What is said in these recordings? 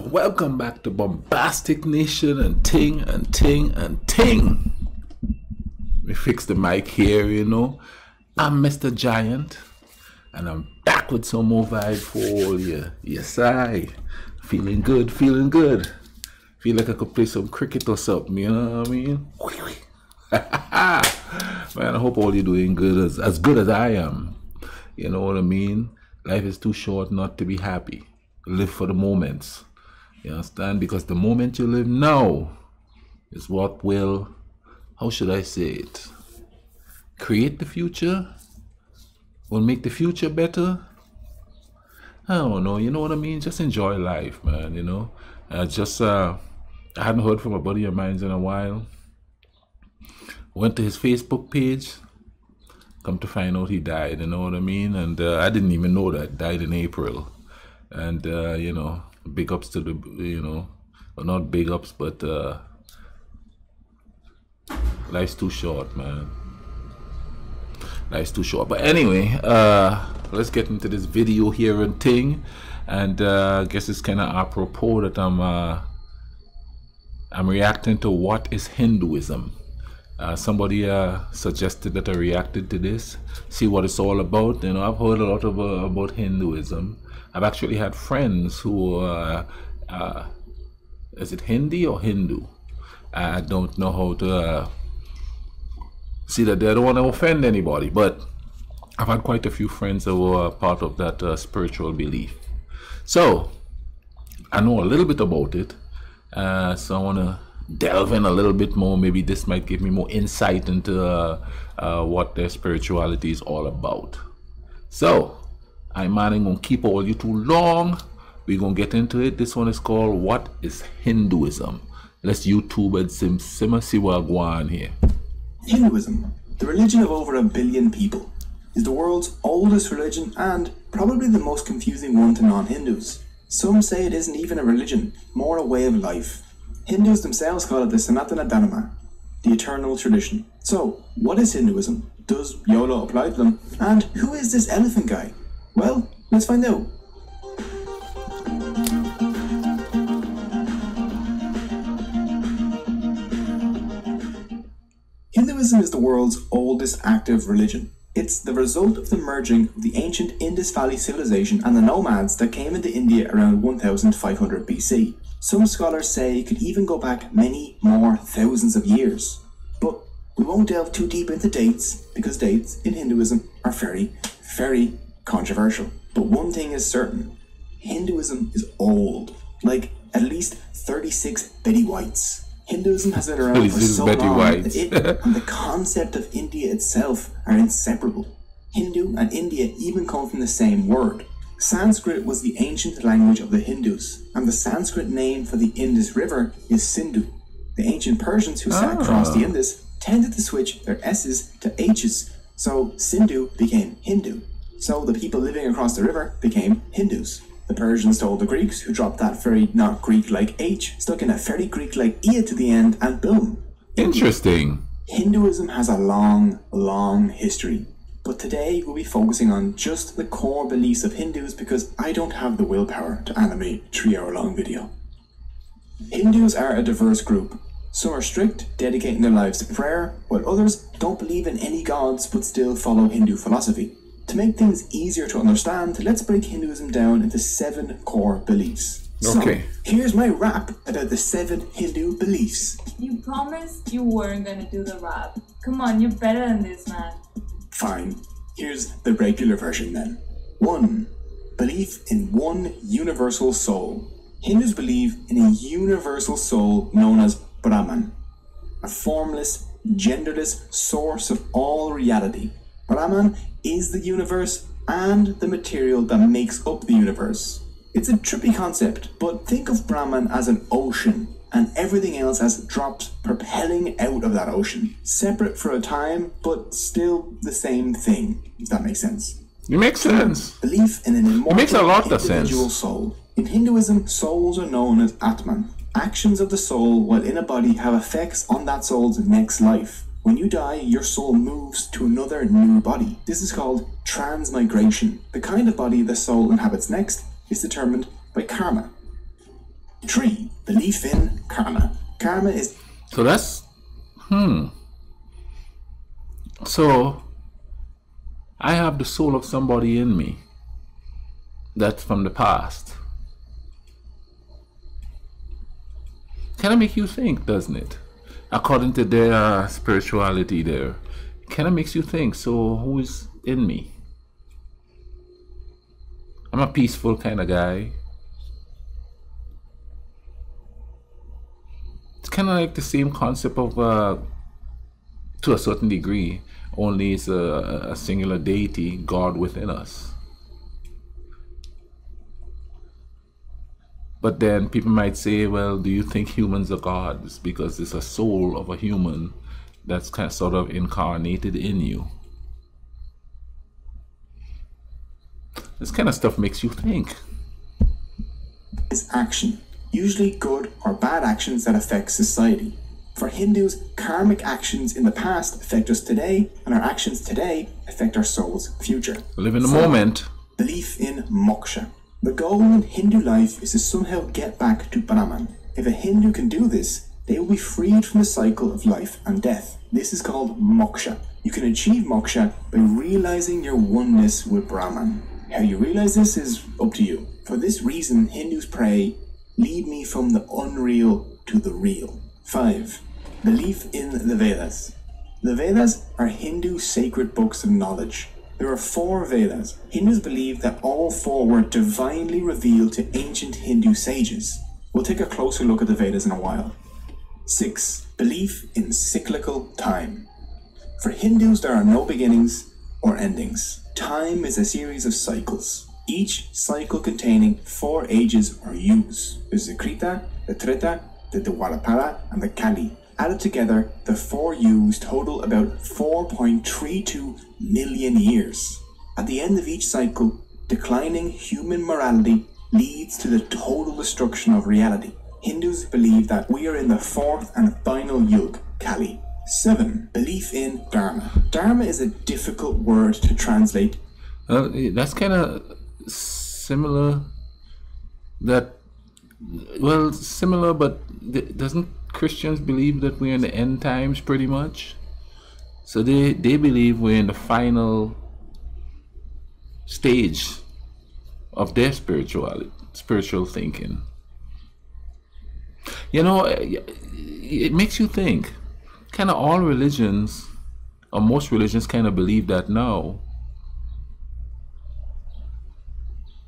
Welcome back to Bombastic Nation and Ting and Ting and Ting. We fix the mic here, you know. I'm Mr. Giant and I'm back with some more vibe for all you. Yes, I. Feeling good, feeling good. Feel like I could play some cricket or something, you know what I mean? Man, I hope all you're doing good, as good as I am. You know what I mean? Life is too short not to be happy. Live for the moments. You understand? Because the moment you live now is what will, how should I say it? Create the future? Will make the future better? I don't know, you know what I mean? Just enjoy life, man, you know? I hadn't heard from a buddy of mine in a while. Went to his Facebook page. Come to find out he died, you know what I mean? And I didn't even know that. Died in April. And, you know, big ups to the, you know, well, not big ups, but life's too short, man. Life's too short. But anyway, let's get into this video here and thing. And I guess it's kind of apropos that I'm reacting to what is Hinduism. Somebody suggested that I reacted to this, see what it's all about. You know, I've heard a lot about Hinduism. I've actually had friends who, is it Hindi or Hindu? I don't know how to see that. I don't want to offend anybody, but I've had quite a few friends that were part of that spiritual belief. So I know a little bit about it. So I want to delve in a little bit more. Maybe this might give me more insight into what their spirituality is all about. So I'm not gonna keep all you too long. We're gonna get into it. This one is called What is Hinduism? Let's YouTube and simmer see what I go on here. Hinduism, the religion of over 1 billion people, is the world's oldest religion and probably the most confusing one to non-Hindus. Some say it isn't even a religion, more a way of life. Hindus themselves call it the Sanatana Dharma, the eternal tradition. So, what is Hinduism? Does YOLO apply to them? And who is this elephant guy? Well, let's find out. Hinduism is the world's oldest active religion. It's the result of the merging of the ancient Indus Valley civilization and the nomads that came into India around 1500 BC. Some scholars say it could even go back many more thousands of years. But we won't delve too deep into dates, because dates in Hinduism are very, very controversial. But one thing is certain, Hinduism is old, like at least 36 Betty Whites. Hinduism has been around for so long that it and the concept of India itself are inseparable. Hindu and India even come from the same word. Sanskrit was the ancient language of the Hindus, and the Sanskrit name for the Indus River is Sindhu. The ancient Persians who sat across the Indus tended to switch their S's to H's, so Sindhu became Hindu. So the people living across the river became Hindus. The Persians told the Greeks, who dropped that very not Greek-like H, stuck in a very Greek-like E to the end, and boom. Interesting. Hinduism has a long, long history. But today we'll be focusing on just the core beliefs of Hindus because I don't have the willpower to animate a 3-hour-long video. Hindus are a diverse group. Some are strict, dedicating their lives to prayer, while others don't believe in any gods but still follow Hindu philosophy. To make things easier to understand, let's break Hinduism down into 7 core beliefs. Okay. So, here's my rap about the 7 Hindu beliefs. You promised you weren't gonna do the rap. Come on, you're better than this, man. Fine, here's the regular version then. 1. Belief in one universal soul. Hindus believe in a universal soul known as Brahman, a formless, genderless source of all reality. Brahman is the universe and the material that makes up the universe. It's a trippy concept, but think of Brahman as an ocean and everything else as drops propelling out of that ocean. Separate for a time, but still the same thing, if that makes sense. It makes sense. Belief in an immortal it makes a lot of individual sense. soul. In Hinduism, souls are known as Atman. Actions of the soul while in a body have effects on that soul's next life. When you die, your soul moves to another new body. This is called transmigration. The kind of body the soul inhabits next is determined by karma. 3. Belief in karma. Karma is... So that's... So, I have the soul of somebody in me. That's from the past. Kind of make you think, doesn't it? According to their spirituality there. Kind of makes you think, so who is in me? I'm a peaceful kind of guy. It's kind of like the same concept of, to a certain degree, only it's a singular deity, God within us. But then people might say, well, do you think humans are gods? Because it's a soul of a human that's kind of sort of incarnated in you. This kind of stuff makes you think. Is action, usually good or bad actions that affect society. For Hindus, karmic actions in the past affect us today, and our actions today affect our soul's future. Live in the moment. Belief in moksha. The goal in Hindu life is to somehow get back to Brahman. If a Hindu can do this, they will be freed from the cycle of life and death. This is called moksha. You can achieve moksha by realizing your oneness with Brahman. How you realize this is up to you. For this reason, Hindus pray, lead me from the unreal to the real. 5. Belief in the Vedas. The Vedas are Hindu sacred books of knowledge. There are 4 Vedas. Hindus believe that all 4 were divinely revealed to ancient Hindu sages. We'll take a closer look at the Vedas in a while. 6. Belief in cyclical time. For Hindus, there are no beginnings or endings. Time is a series of cycles, each cycle containing 4 ages or yugas. There's the Krita, the Treta, the Dwapara, and the Kali. Added together, the 4 yugas total about 4.32 million years. At the end of each cycle, declining human morality leads to the total destruction of reality. Hindus believe that we are in the 4th and final yuga, Kali. 7. Belief in Dharma. Dharma is a difficult word to translate. That's kind of similar. Similar, but doesn't Christians believe that we're in the end times pretty much? So they believe we're in the final stage of their spiritual thinking. You know, it makes you think. Kind of all religions, or most religions, kind of believe that now.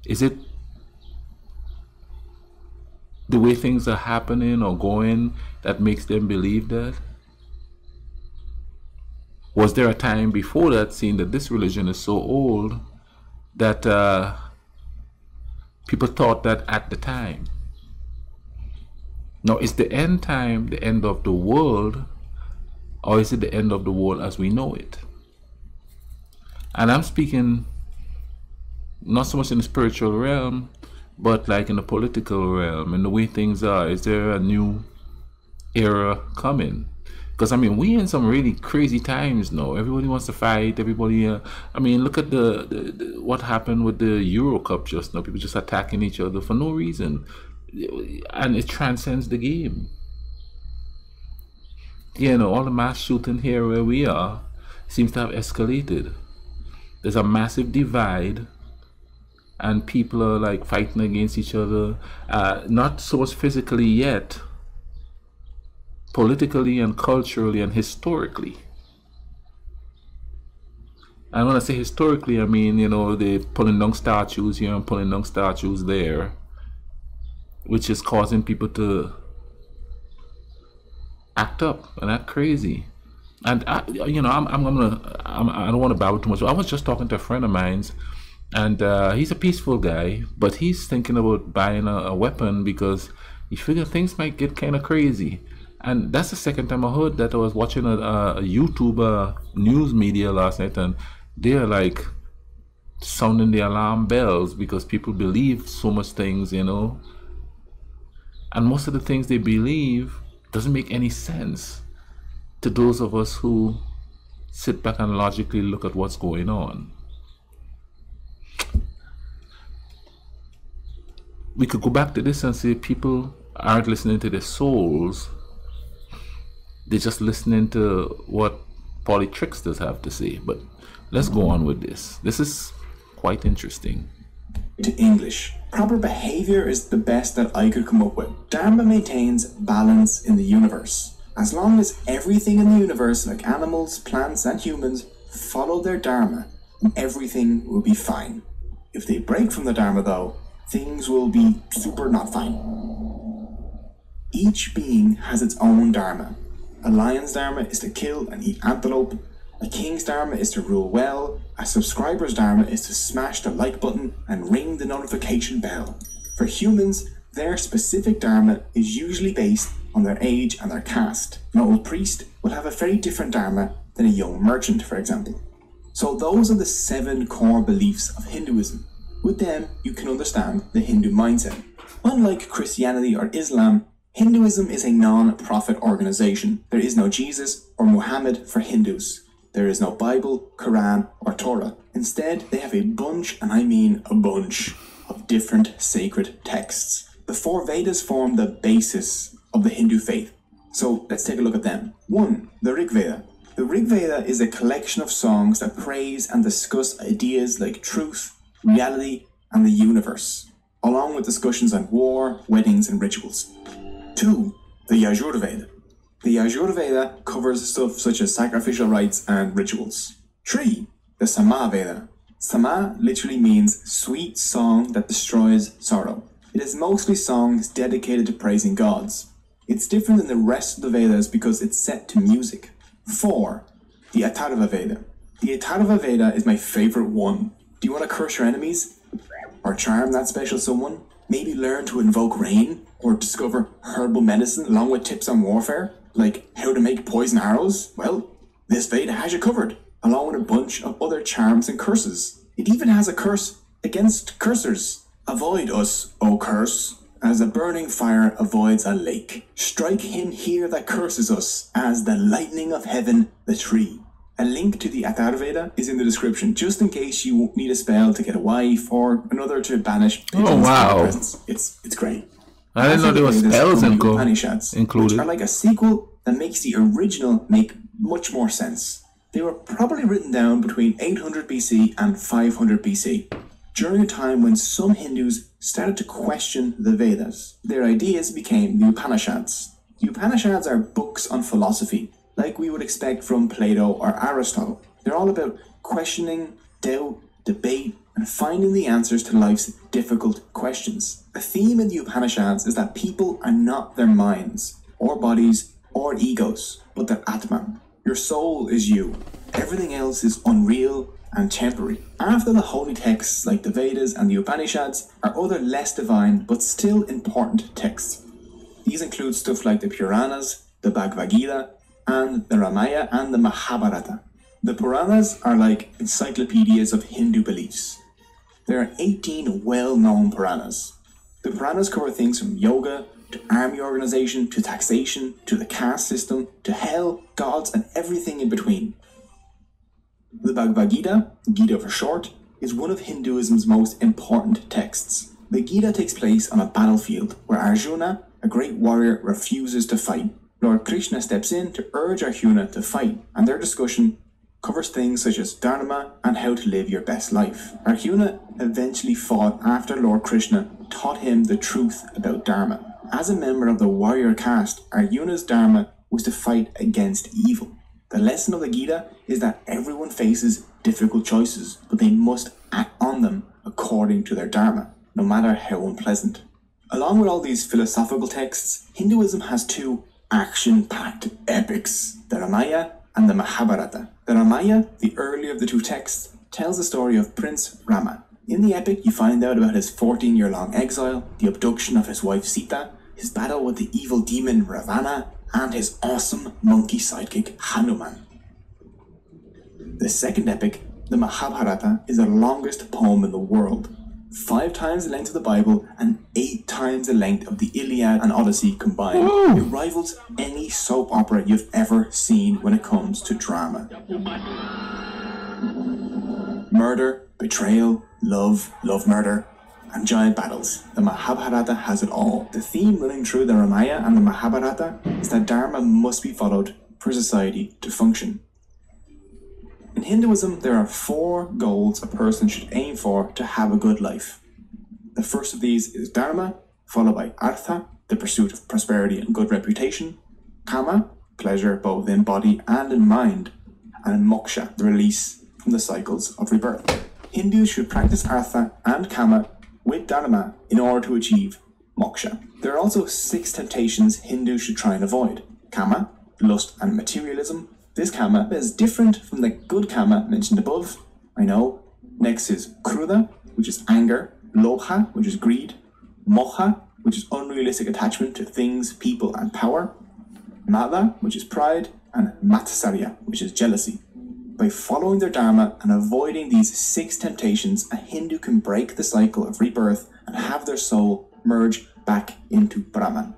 Is it the way things are happening or going that makes them believe that? Was there a time before that, seeing that this religion is so old, that people thought that at the time? Now, is the end time the end of the world, or is it the end of the world as we know it? And I'm speaking not so much in the spiritual realm, but like in the political realm, and the way things are. Is there a new era coming? Because I mean, we in some really crazy times now. Everybody wants to fight. Everybody. I mean, look at the what happened with the Euro Cup just now. People just attacking each other for no reason, and it transcends the game. You know, all the mass shooting here where we are seems to have escalated. There's a massive divide, and people are like fighting against each other, not so much physically yet, politically and culturally and historically. And when I say historically, I mean, you know, they're pulling down statues here and pulling down statues there, which is causing people to act up and act crazy. And I don't want to babble too much. I was just talking to a friend of mine's, and he's a peaceful guy, but he's thinking about buying a weapon because he figured things might get kind of crazy. And that's the second time I heard that. I was watching a YouTube news media last night, and they're like sounding the alarm bells because people believe so much things, you know. And most of the things they believe doesn't make any sense to those of us who sit back and logically look at what's going on. we could go back to this and say people aren't listening to their souls. They're just listening to what polytricksters have to say. But let's go on with this. This is quite interesting. To English, proper behavior is the best that I could come up with. Dharma maintains balance in the universe. As long as everything in the universe, like animals, plants, and humans, follow their Dharma, everything will be fine. If they break from the Dharma, though, things will be super not fine. Each being has its own Dharma. A lion's Dharma is to kill and eat antelope. A king's Dharma is to rule well. A subscriber's Dharma is to smash the like button and ring the notification bell. For humans, their specific Dharma is usually based on their age and their caste. An old priest will have a very different Dharma than a young merchant, for example. So those are the 7 core beliefs of Hinduism. With them, you can understand the Hindu mindset. Unlike Christianity or Islam, Hinduism is a non-profit organization. There is no Jesus or Muhammad for Hindus. There is no Bible, Quran, or Torah. Instead, they have a bunch, and I mean a bunch, of different sacred texts. The 4 Vedas form the basis of the Hindu faith. So let's take a look at them. 1. The Rig Veda. The Rig Veda is a collection of songs that praise and discuss ideas like truth, reality, and the universe, along with discussions on war, weddings, and rituals. 2. The Yajur Veda. The Yajur Veda covers stuff such as sacrificial rites and rituals. 3. The Sama Veda. Sama literally means sweet song that destroys sorrow. It is mostly songs dedicated to praising gods. It's different than the rest of the Vedas because it's set to music. 4. The Atharva Veda. The Atharva Veda is my favorite one. Do you want to curse your enemies? Or charm that special someone? Maybe learn to invoke rain? Or discover herbal medicine along with tips on warfare? Like how to make poison arrows? Well, this Veda has you covered, along with a bunch of other charms and curses. It even has a curse against cursers. Avoid us, O curse, as a burning fire avoids a lake. Strike him here that curses us, as the lightning of heaven the tree. A link to the Atharva Veda is in the description, just in case you need a spell to get a wife or another to banish pigeons. Oh wow! Presence. It's great. I didn't know there were spells included. Which are like a sequel that makes the original make much more sense. They were probably written down between 800 BC and 500 BC, during a time when some Hindus started to question the Vedas. Their ideas became the Upanishads. The Upanishads are books on philosophy, like we would expect from Plato or Aristotle. They're all about questioning, doubt, debate, and finding the answers to life's difficult questions. A theme in the Upanishads is that people are not their minds, or bodies, or egos, but their Atman. Your soul is you. Everything else is unreal and temporary. After the holy texts like the Vedas and the Upanishads are other less divine but still important texts. These include stuff like the Puranas, the Bhagavad Gita, and the Ramayana and the Mahabharata. The Puranas are like encyclopedias of Hindu beliefs. There are 18 well-known Puranas. The Puranas cover things from yoga, to army organization, to taxation, to the caste system, to hell, gods, and everything in between. The Bhagavad Gita, Gita for short, is one of Hinduism's most important texts. The Gita takes place on a battlefield where Arjuna, a great warrior, refuses to fight. Lord Krishna steps in to urge Arjuna to fight, and their discussion covers things such as Dharma and how to live your best life. Arjuna eventually fought after Lord Krishna taught him the truth about Dharma. As a member of the warrior caste, Arjuna's Dharma was to fight against evil. The lesson of the Gita is that everyone faces difficult choices, but they must act on them according to their Dharma, no matter how unpleasant. Along with all these philosophical texts, Hinduism has 2 action-packed epics, the Ramayana and the Mahabharata. The Ramayana, the earlier of the 2 texts, tells the story of Prince Rama. In the epic, you find out about his 14-year-long exile, the abduction of his wife Sita, his battle with the evil demon Ravana, and his awesome monkey sidekick Hanuman. The second epic, the Mahabharata, is the longest poem in the world, 5 times the length of the Bible and 8 times the length of the Iliad and Odyssey combined. Woo! It rivals any soap opera you've ever seen when it comes to drama. Murder, betrayal, love, murder, and giant battles. The Mahabharata has it all. The theme running through the Ramayana and the Mahabharata is that Dharma must be followed for society to function. In Hinduism, there are 4 goals a person should aim for to have a good life. The first of these is Dharma, followed by Artha, the pursuit of prosperity and good reputation, Kama, pleasure both in body and in mind, and Moksha, the release from the cycles of rebirth. Hindus should practice Artha and Kama with Dharma in order to achieve Moksha. There are also 6 temptations Hindus should try and avoid. Kama, lust and materialism. This Kama is different from the good Kama mentioned above, I know. Next is Krodha, which is anger, Lobha, which is greed, Moha, which is unrealistic attachment to things, people and power, Mada, which is pride, and Matsarya, which is jealousy. By following their Dharma and avoiding these 6 temptations, a Hindu can break the cycle of rebirth and have their soul merge back into Brahman.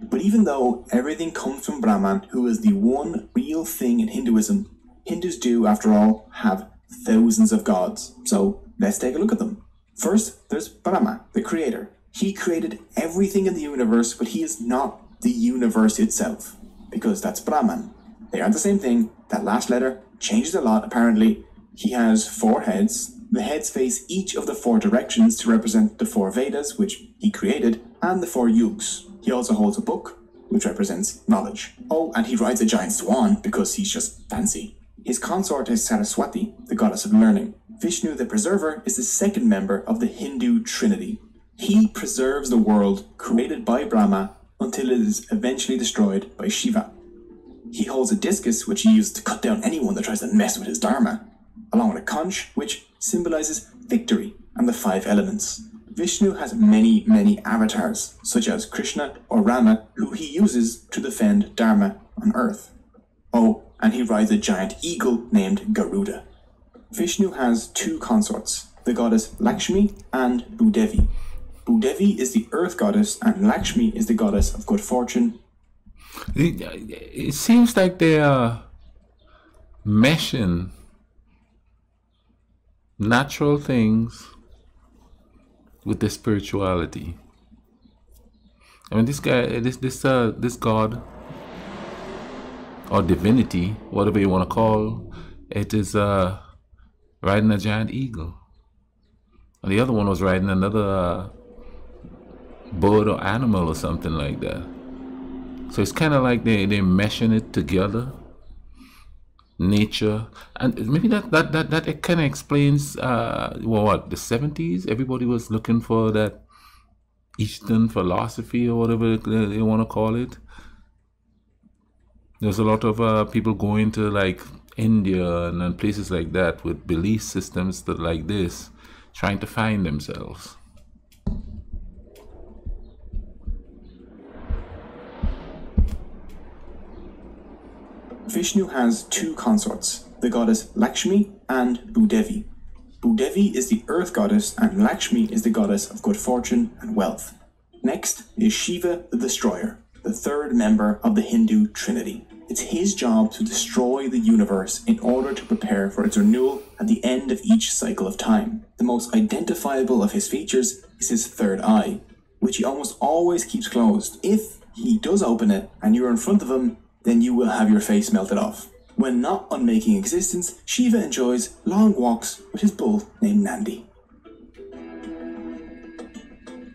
But even though everything comes from Brahman, who is the one real thing in Hinduism, Hindus do, after all, have thousands of gods. So let's take a look at them. First, there's Brahma, the creator. He created everything in the universe, but he is not the universe itself, because that's Brahman. They aren't the same thing. That last letter changes a lot, apparently. He has 4 heads. The heads face each of the 4 directions to represent the 4 Vedas, which he created, and the 4 yugas. He also holds a book, which represents knowledge. Oh, and he rides a giant swan, because he's just fancy. His consort is Saraswati, the goddess of learning. Vishnu, the preserver, is the second member of the Hindu trinity. He preserves the world created by Brahma until it is eventually destroyed by Shiva. He holds a discus, which he uses to cut down anyone that tries to mess with his Dharma, along with a conch, which symbolizes victory and the 5 elements. Vishnu has many, many avatars, such as Krishna or Rama, who he uses to defend Dharma on earth. Oh, and he rides a giant eagle named Garuda. Vishnu has 2 consorts, the goddess Lakshmi and Bhudevi. Bhudevi is the earth goddess and Lakshmi is the goddess of good fortune. It seems like they are meshing natural things with the spirituality. I mean, this guy, this god or divinity, whatever you want to call it, is riding a giant eagle, and the other one was riding another bird or animal or something like that. So it's kind of like they're meshing it together, nature, and maybe that it kind of explains what the 70s. Everybody was looking for that Eastern philosophy or whatever they want to call it. There's a lot of people going to like India and places like that with belief systems that like this, trying to find themselves. Vishnu has 2 consorts, the goddess Lakshmi and Bhudevi. Bhudevi is the earth goddess and Lakshmi is the goddess of good fortune and wealth. Next is Shiva the Destroyer, the 3rd member of the Hindu trinity. It's his job to destroy the universe in order to prepare for its renewal at the end of each cycle of time. The most identifiable of his features is his 3rd eye, which he almost always keeps closed. If he does open it and you're in front of him, then you will have your face melted off. When not unmaking existence, Shiva enjoys long walks with his bull named Nandi.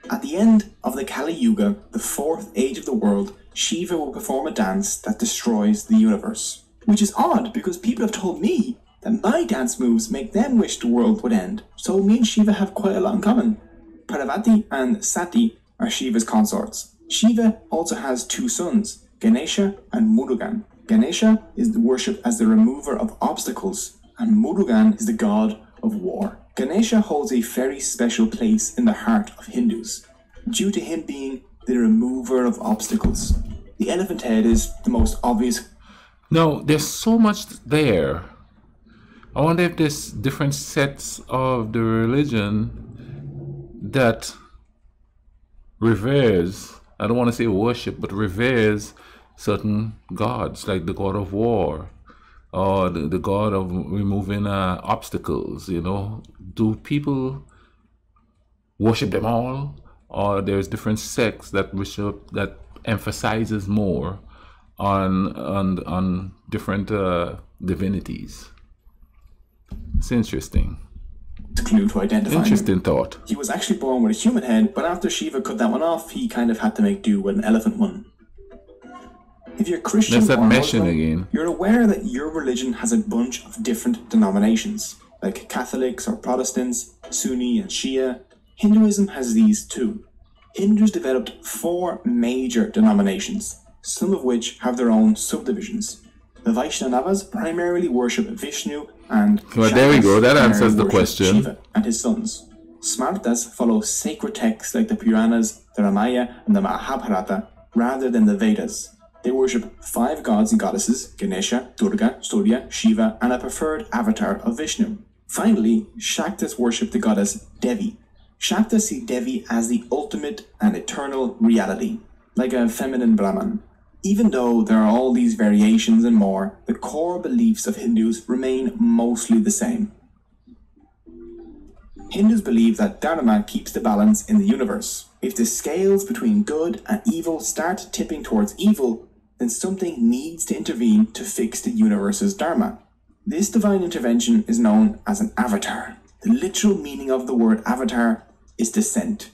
At the end of the Kali Yuga, the 4th age of the world, Shiva will perform a dance that destroys the universe. Which is odd, because people have told me that my dance moves make them wish the world would end. So me and Shiva have quite a lot in common. Parvati and Sati are Shiva's consorts. Shiva also has 2 sons, Ganesha and Murugan. Ganesha is worshipped as the remover of obstacles, and Murugan is the god of war. Ganesha holds a very special place in the heart of Hindus, due to him being the remover of obstacles. The elephant head is the most obvious. No, there's so much there. I wonder if there's different sets of the religion that reveres, I don't want to say worship, but reveres certain gods, like the god of war or the god of removing obstacles. You know, do people worship them all, or there's different sects that worship that emphasizes more on different divinities. It's interesting. Clue to identify Interesting him. thought. He was actually born with a human head, but after Shiva cut that one off, he kind of had to make do with an elephant one. If you're Christian That's that or meshing Muslim, again. you're aware that your religion has a bunch of different denominations, like Catholics or Protestants, Sunni and Shia. Hinduism has these too. Hindus developed 4 major denominations, some of which have their own subdivisions. The Vaishnavas primarily worship Vishnu and Well, there we go. That answers the worship question. Shiva and his sons. Smartas follow sacred texts like the Puranas, the Ramayana and the Mahabharata rather than the Vedas. They worship 5 gods and goddesses, Ganesha, Durga, Surya, Shiva, and a preferred avatar of Vishnu. Finally, Shaktas worship the goddess Devi. Shaktas see Devi as the ultimate and eternal reality, like a feminine Brahman. Even though there are all these variations and more, the core beliefs of Hindus remain mostly the same. Hindus believe that Dharma keeps the balance in the universe. If the scales between good and evil start tipping towards evil, then something needs to intervene to fix the universe's Dharma. This divine intervention is known as an avatar. The literal meaning of the word avatar is descent.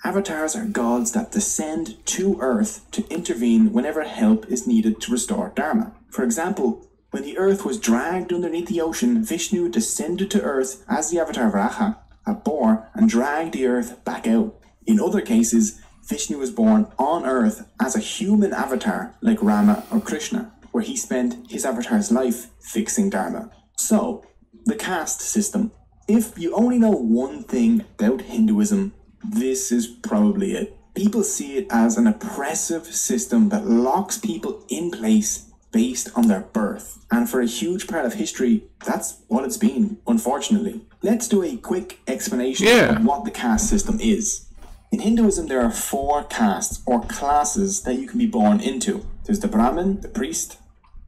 Avatars are gods that descend to Earth to intervene whenever help is needed to restore Dharma. For example, when the Earth was dragged underneath the ocean, Vishnu descended to Earth as the avatar Varaha, a boar, and dragged the Earth back out. In other cases, Vishnu was born on Earth as a human avatar like Rama or Krishna, where he spent his avatar's life fixing Dharma. So, the caste system. If you only know one thing about Hinduism, this is probably it. People see it as an oppressive system that locks people in place based on their birth. And for a huge part of history, that's what it's been, unfortunately. Let's do a quick explanation of what the caste system is. In Hinduism, there are 4 castes or classes that you can be born into. There's the Brahmin, the priest,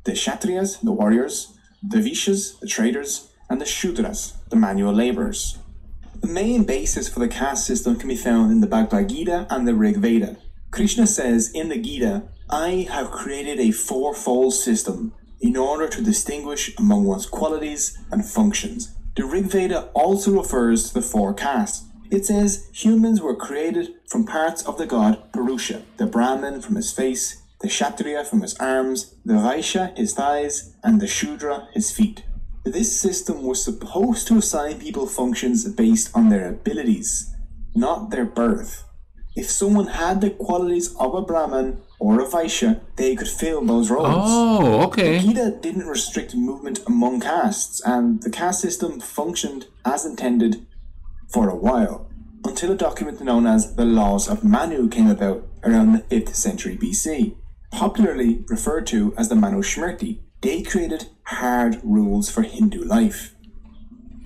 the Kshatriyas, the warriors, the Vaishyas, the traders, and the Shudras, the manual laborers. The main basis for the caste system can be found in the Bhagavad Gita and the Rig Veda. Krishna says in the Gita, "I have created a 4-fold system in order to distinguish among one's qualities and functions." The Rig Veda also refers to the 4 castes. It says humans were created from parts of the god Purusha, the Brahmin from his face, the Kshatriya from his arms, the Vaishya his thighs, and the Shudra his feet. This system was supposed to assign people functions based on their abilities, not their birth. If someone had the qualities of a Brahmin or a Vaishya, they could fill those roles. Oh, okay. The Gita didn't restrict movement among castes, and the caste system functioned as intended for a while, until a document known as the Laws of Manu came about around the 5th century BC, popularly referred to as the Manu Smriti. They created hard rules for Hindu life.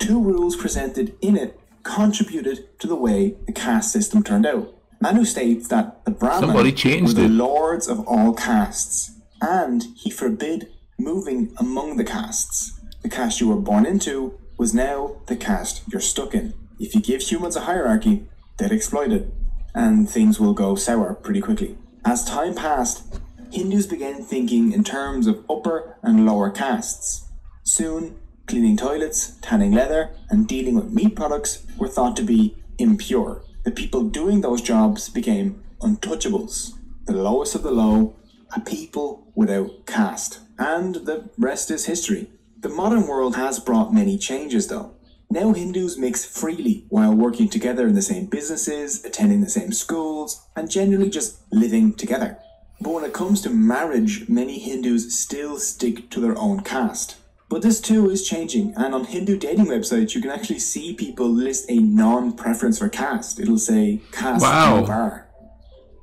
2 rules presented in it contributed to the way the caste system turned out. Manu states that the Brahmin were the lords of all castes, and he forbid moving among the castes. The caste you were born into was now the caste you're stuck in. If you give humans a hierarchy, they'd exploit it, and things will go sour pretty quickly. As time passed, Hindus began thinking in terms of upper and lower castes. Soon, cleaning toilets, tanning leather, and dealing with meat products were thought to be impure. The people doing those jobs became untouchables, the lowest of the low, a people without caste. And the rest is history. The modern world has brought many changes though. Now Hindus mix freely while working together in the same businesses, attending the same schools, and generally just living together. But when it comes to marriage, many Hindus still stick to their own caste. But this too is changing, and on Hindu dating websites you can actually see people list a non-preference for caste. It'll say caste no bar.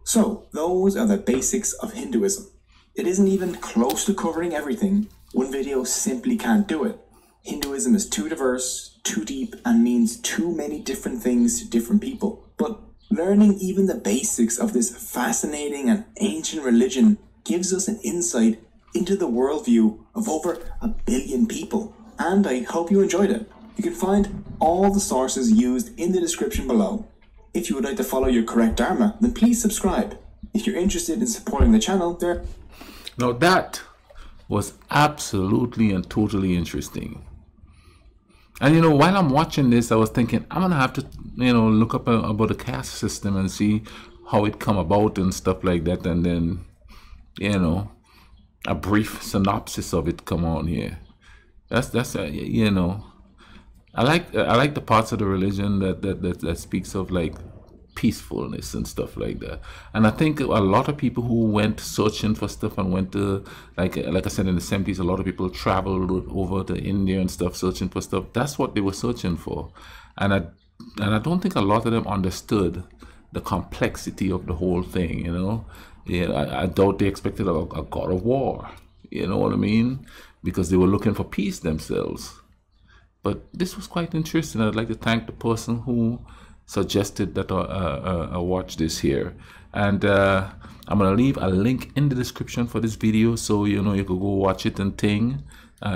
So, those are the basics of Hinduism. It isn't even close to covering everything. One video simply can't do it. Hinduism is too diverse, too deep, and means too many different things to different people. But learning even the basics of this fascinating and ancient religion gives us an insight into the worldview of over 1 billion people. And I hope you enjoyed it. You can find all the sources used in the description below. If you would like to follow your correct Dharma, then please subscribe. If you're interested in supporting the channel, Now that was absolutely and totally interesting. And you know, while I'm watching this, I was thinking I'm gonna have to, you know, look up about the caste system and see how it come about and stuff like that, and then, you know, a brief synopsis of it come on here. That's you know, I like the parts of the religion that speaks of like peacefulness and stuff like that. And I think a lot of people who went searching for stuff and went to, like I said, in the 70s, a lot of people traveled over to India and stuff searching for stuff. That's what they were searching for. And I don't think a lot of them understood the complexity of the whole thing, you know. Yeah, I doubt they expected a god of war, you know what I mean, because they were looking for peace themselves. But this was quite interesting. I'd like to thank the person who suggested that I watch this here, and I'm gonna leave a link in the description for this video, so you know you could go watch it and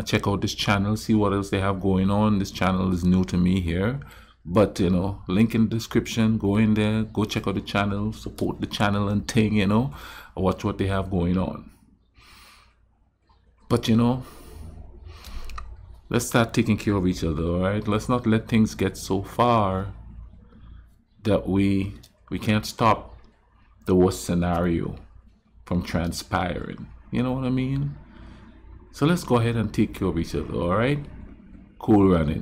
check out this channel, see what else they have going on. This channel is new to me here, but you know, link in the description. Go in there, go check out the channel, support the channel and you know, watch what they have going on. But you know, let's start taking care of each other, all right? Let's not let things get so far that we can't stop the worst scenario from transpiring. You know what I mean? So let's go ahead and take care of each other, all right? Cool running.